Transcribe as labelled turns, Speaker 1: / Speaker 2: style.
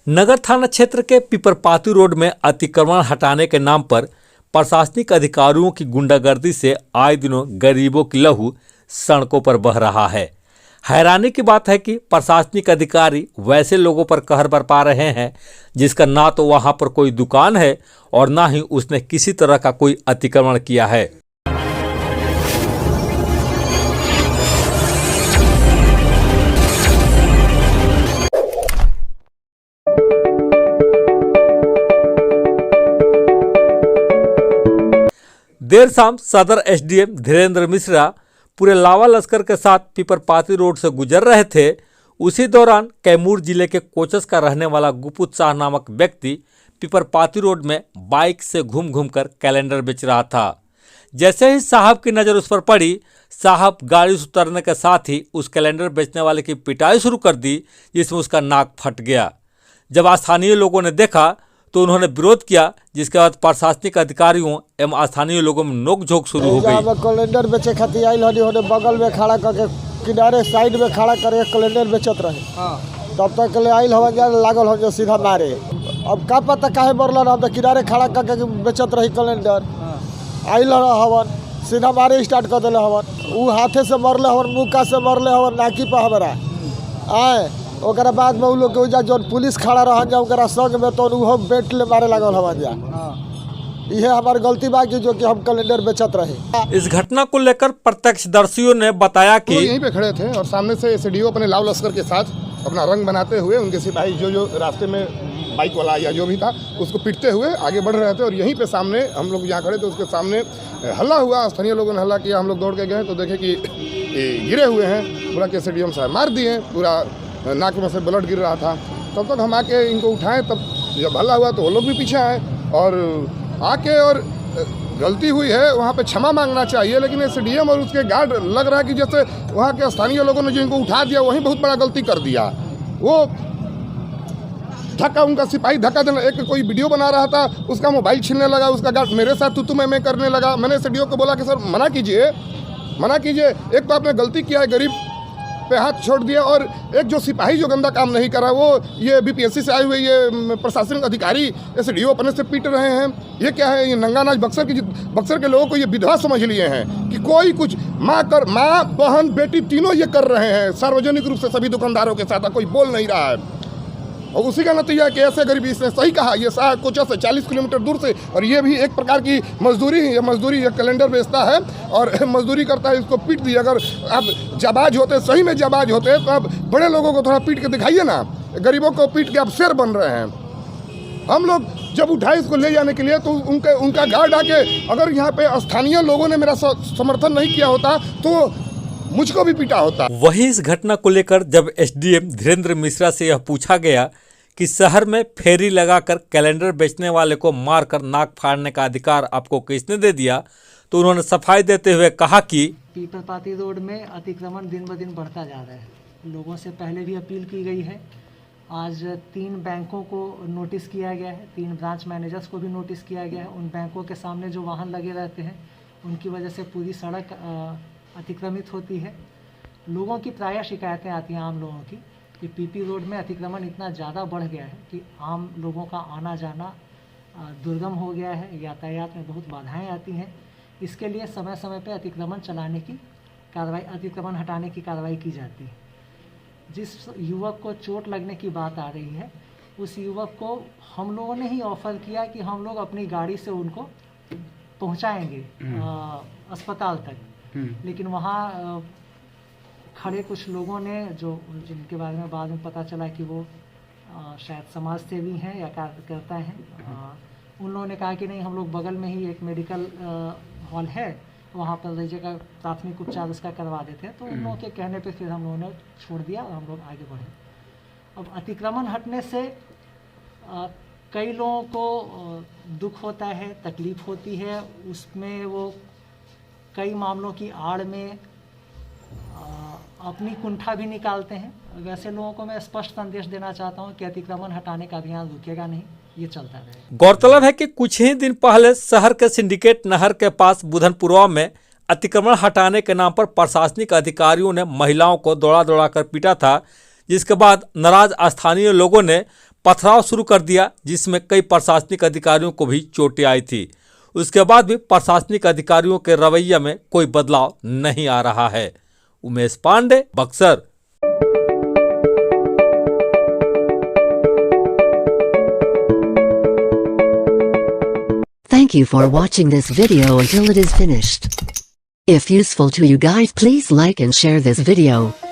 Speaker 1: नगर थाना क्षेत्र के पिपरपाती रोड में अतिक्रमण हटाने के नाम पर प्रशासनिक अधिकारियों की गुंडागर्दी से आए दिनों गरीबों की लहू सड़कों पर बह रहा है। हैरानी की बात है कि प्रशासनिक अधिकारी वैसे लोगों पर कहर बरपा रहे हैं जिसका ना तो वहां पर कोई दुकान है और ना ही उसने किसी तरह का कोई अतिक्रमण किया है। देर शाम सदर एसडीएम धीरेन्द्र मिश्रा पूरे लावा लश्कर के साथ पिपरपाती रोड से गुजर रहे थे। उसी दौरान कैमूर जिले के कोचस का रहने वाला गुपुत शाह नामक व्यक्ति पिपरपाती रोड में बाइक से घूम घूम कर कैलेंडर बेच रहा था। जैसे ही साहब की नज़र उस पर पड़ी, साहब गाड़ी से उतरने के साथ ही उस कैलेंडर बेचने वाले की पिटाई शुरू कर दी, जिसमें उसका नाक फट गया। जब स्थानीय लोगों ने देखा तो उन्होंने विरोध किया, जिसके बाद प्रशासनिक अधिकारियों एवं स्थानीय लोगों में नोकझोंक शुरू हो गई।
Speaker 2: कैलेंडर बेचे खातिर आइल हनी, होने बगल में खड़ा करके किनारे साइड में खड़ा करके कैलेंडर बेचत रहे। तब तक ले आइल हवा लागल हो जो सीधा मारे। अब का पता काहे मरल, हम तो किनारे खड़ा करके बेचत रही कैलेंडर। आइल हवन सीधा मारे स्टार्ट कर दिले हवन। उ हाथे से मरले हवन, मुक्का से मरले हवन, नाकी पर हमारा आए। ओकरा बाद में उ लोग के जो पुलिस खड़ा रह जा ओकरा संग में तो उहो बेट ले मारे लागल हवन जा। यह हमारी गलती बा कि जो कि हम कैलेंडर बेचत रहे।
Speaker 1: इस घटना को लेकर प्रत्यक्षदर्शियों ने बताया कि
Speaker 3: यहीं पे खड़े थे और सामने से एसडीओ अपने लाव लश्कर के साथ अपना रंग बनाते हुए उनके सिपाही जो रास्ते में बाइक वाला या जो भी था उसको पीटते हुए आगे बढ़ रहे थे। और यहीं पे सामने हम लोग जहाँ खड़े थे उसके सामने हल्ला हुआ। स्थानीय लोगों ने हल्ला किया, हम लोग दौड़ के गए तो देखे कि गिरे हुए हैं। पूरा के एसडीएम साहब मार दिए, पूरा नाक में से ब्लड गिर रहा था। तब तक हम आके इनको उठाएं, तब जब हल्ला हुआ तो वो लोग भी पीछे आए और आके और गलती हुई है वहाँ पे क्षमा मांगना चाहिए। लेकिन एसडीएम और उसके गार्ड लग रहा है कि जैसे वहाँ के स्थानीय लोगों ने जो इनको उठा दिया वहीं बहुत बड़ा गलती कर दिया। वो धक्का, उनका सिपाही धक्का देना, एक कोई वीडियो बना रहा था उसका मोबाइल छीनने लगा, उसका गार्ड मेरे साथ तू मैं करने लगा। मैंने एसडीओ को बोला कि सर मना कीजिए, मना कीजिए। एक तो आपने गलती किया है, गरीब पे हाथ छोड़ दिया, और एक जो सिपाही जो गंदा काम नहीं करा वो ये बीपीएससी से आए हुए ये प्रशासनिक अधिकारी एसडीओ अपने से पीट रहे हैं। ये क्या है? ये नंगानाज बक्सर के लोगों को ये विधवा समझ लिए हैं कि कोई कुछ माँ बहन बेटी तीनों ये कर रहे हैं सार्वजनिक रूप से सभी दुकानदारों के साथ, कोई बोल नहीं रहा है। और उसी का नतीजा है कि ऐसे गरीबी, इसने सही कहा, ये कोचा से 40 किलोमीटर दूर से, और ये भी एक प्रकार की मजदूरी है। ये कैलेंडर बेचता है और मजदूरी करता है, इसको पीट दिए। अगर आप जाबाज होते, सही में जाबाज होते, तो आप बड़े लोगों को थोड़ा पीट के दिखाइए ना। गरीबों को पीट के आप शेर बन रहे हैं। हम लोग जब उठाए इसको ले जाने के लिए तो उनका गार्ड आके, अगर यहाँ पे स्थानीय लोगों ने मेरा समर्थन नहीं किया होता तो मुझको भी पीटा होता।
Speaker 1: वहीं इस घटना को लेकर जब एसडीएम धीरेन्द्र मिश्रा से यह पूछा गया कि शहर में फेरी लगाकर कैलेंडर बेचने वाले को मारकर नाक फाड़ने का अधिकार आपको किसने दे दिया, तो उन्होंने सफाई देते हुए कहा कि
Speaker 4: पिपरपाती रोड में अतिक्रमण दिन ब दिन बढ़ता जा रहा है। लोगों से पहले भी अपील की गई है। आज 3 बैंकों को नोटिस किया गया है, 3 ब्रांच मैनेजर्स को भी नोटिस किया गया है। उन बैंकों के सामने जो वाहन लगे रहते हैं उनकी वजह से पूरी सड़क अतिक्रमित होती है। लोगों की प्रायः शिकायतें आती हैं, आम लोगों की, कि पीपी रोड में अतिक्रमण इतना ज़्यादा बढ़ गया है कि आम लोगों का आना जाना दुर्गम हो गया है, यातायात में बहुत बाधाएं आती हैं। इसके लिए समय समय पर अतिक्रमण चलाने की कार्रवाई, अतिक्रमण हटाने की कार्रवाई की जाती है। जिस युवक को चोट लगने की बात आ रही है, उस युवक को हम लोगों ने ही ऑफ़र किया कि हम लोग अपनी गाड़ी से उनको पहुंचाएंगे अस्पताल तक। लेकिन वहाँ खड़े कुछ लोगों ने, जो जिनके बारे में बाद में पता चला कि वो शायद समाज सेवी हैं या कार्यकर्ता हैं, उन लोगों ने कहा कि नहीं, हम लोग बगल में ही एक मेडिकल हॉल है, वहाँ पर लीजिएगा, प्राथमिक उपचार उसका करवा देते हैं। तो उन लोगों के कहने पे फिर हम लोगों ने छोड़ दिया और हम लोग आगे बढ़े। अब अतिक्रमण हटने से कई लोगों को दुख होता है, तकलीफ़ होती है। उसमें वो कई मामलों की आड़ में अपनी कुंठा भी निकालते हैं। वैसे लोगों को मैं स्पष्ट संदेश देना चाहता हूं कि अतिक्रमण हटाने का अभियान रुकेगा नहीं, ये चलता रहेगा।
Speaker 1: गौरतलब है कि कुछ ही दिन पहले शहर के सिंडिकेट नहर के पास बुधनपुरवा में अतिक्रमण हटाने के नाम पर प्रशासनिक अधिकारियों ने महिलाओं को दौड़ा कर पीटा था, जिसके बाद नाराज स्थानीय लोगों ने पथराव शुरू कर दिया, जिसमें कई प्रशासनिक अधिकारियों को भी चोटें आई थी। उसके बाद भी प्रशासनिक अधिकारियों के रवैये में कोई बदलाव नहीं आ रहा है। Umesh Pandey, Buxar.
Speaker 5: Thank you for watching this video until it is finished. If useful to you guys, please like and share this video.